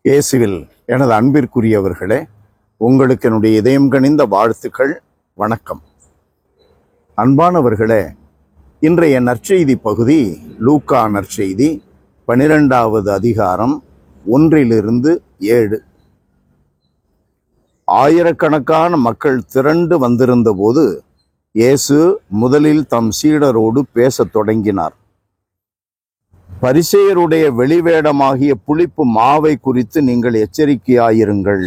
இயேசுவில் எனது அன்பிற்குரியவர்களே, உங்களுக்கு என்னுடைய இதயம் கனிந்த வாழ்த்துக்கள். வணக்கம். அன்பானவர்களே, இன்றைய நற்செய்தி பகுதி லூக்கா நற்செய்தி 12வது அதிகாரம் 1-7. ஆயிரக்கணக்கான மக்கள் திரண்டு வந்திருந்த போது இயேசு முதலில் தம் சீடரோடு பேசத் தொடங்கினார். பரிசேயருடைய வெளிவேடமாகிய புளிப்பு மாவை குறித்து நீங்கள் எச்சரிக்கையாயிருங்கள்.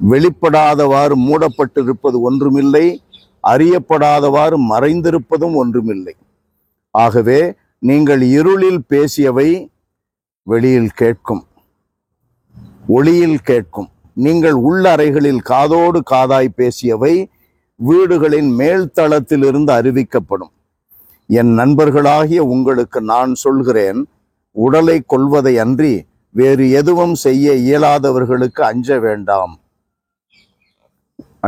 வெளிப்படாதவாறு மூடப்பட்டிருப்பது ஒன்றுமில்லை, அறியப்படாதவாறு மறைந்திருப்பதும் ஒன்றுமில்லை. ஆகவே நீங்கள் இருளில் பேசியவை வெளியில் கேட்கும், ஒளியில் கேட்கும். நீங்கள் உள்ள அறைகளில் காதோடு காதாய் பேசியவை வீடுகளின் மேல்தளத்திலிருந்து அறிவிக்கப்படும். என் நண்பர்களாகிய உங்களுக்கு நான் சொல்கிறேன், உடலை கொல்வதை அன்றி வேறு எதுவும் செய்ய இயலாதவர்களுக்கு அஞ்ச வேண்டாம்.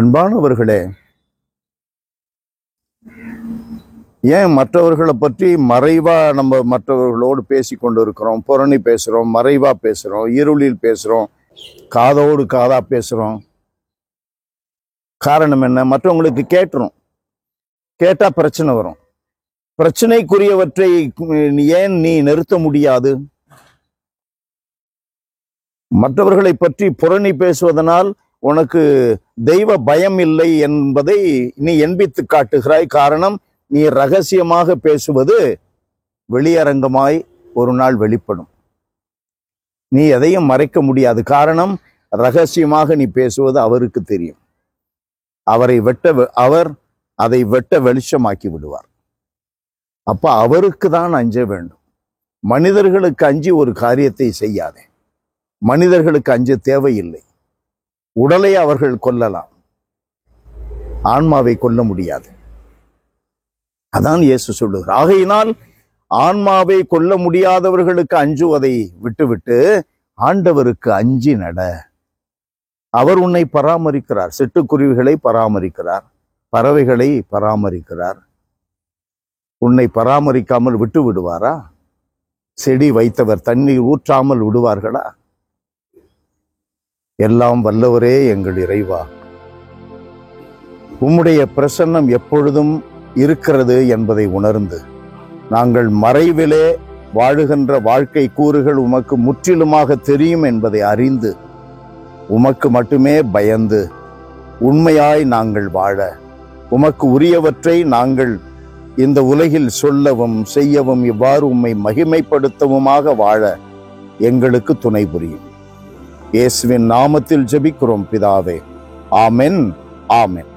அன்பானவர்களே, ஏன் மற்றவர்களை பற்றி மறைவா நம்ம மற்றவர்களோடு பேசி கொண்டு இருக்கிறோம்? புரணி பேசுகிறோம், மறைவா பேசுகிறோம், இருளில் பேசுகிறோம், காதோடு காதா பேசுகிறோம். காரணம் என்ன? மற்றவங்களுக்கு கேட்டா பிரச்சனை வரும். பிரச்சனைக்குரியவற்றை ஏன் நீ நிறுத்த முடியாது? மற்றவர்களை பற்றி புரணி பேசுவதனால் உனக்கு தெய்வ பயம் இல்லை என்பதை நீ எண்பித்து காட்டுகிறாய். காரணம், நீ ரகசியமாக பேசுவது வெளியரங்கமாய் ஒரு நாள் வெளிப்படும். நீ எதையும் மறைக்க முடியாது. காரணம், ரகசியமாக நீ பேசுவது அவருக்கு தெரியும். அவர் அதை வெட்ட வெளிச்சமாக்கி விடுவார். அப்ப அவருக்கு தான் அஞ்ச வேண்டும். மனிதர்களுக்கு அஞ்சி ஒரு காரியத்தை செய்யாதே. மனிதர்களுக்கு அஞ்ச தேவையில்லை. உடலை அவர்கள் கொல்லலாம், ஆன்மாவை கொல்ல முடியாது. அதான் இயேசு சொல்லுகிறார். ஆகையினால் ஆன்மாவை கொல்ல முடியாதவர்களுக்கு அஞ்சுவதை விட்டுவிட்டு ஆண்டவருக்கு அஞ்சி நட. அவர் உன்னை பராமரிக்கிறார். சிட்டுக்குருவிகளை பராமரிக்கிறார், பறவைகளை பராமரிக்கிறார். உன்னை பராமரிக்காமல் விட்டு விடுவாரா? செடி வைத்தவர் தண்ணீர் ஊற்றாமல் விடுவார்களா? எல்லாம் வல்லவரே எங்கள் இறைவா, உம்முடைய பிரசன்னம் எப்பொழுதும் இருக்கிறது என்பதை உணர்ந்து நாங்கள் மறைவிலே வாழுகின்ற வாழ்க்கை கூறுகள் உமக்கு முற்றிலுமாக தெரியும் என்பதை அறிந்து உமக்கு மட்டுமே பயந்து உண்மையாய் நாங்கள் வாழ, உமக்கு உரியவற்றை நாங்கள் இந்த உலகில் சொல்லவும் செய்யவும், இவ்வாறு உம்மை மகிமைப்படுத்தவுமாக வாழ எங்களுக்கு துணை புரியும். இயேசுவின் நாமத்தில் ஜெபிக்கிறோம் பிதாவே. ஆமென், ஆமென்.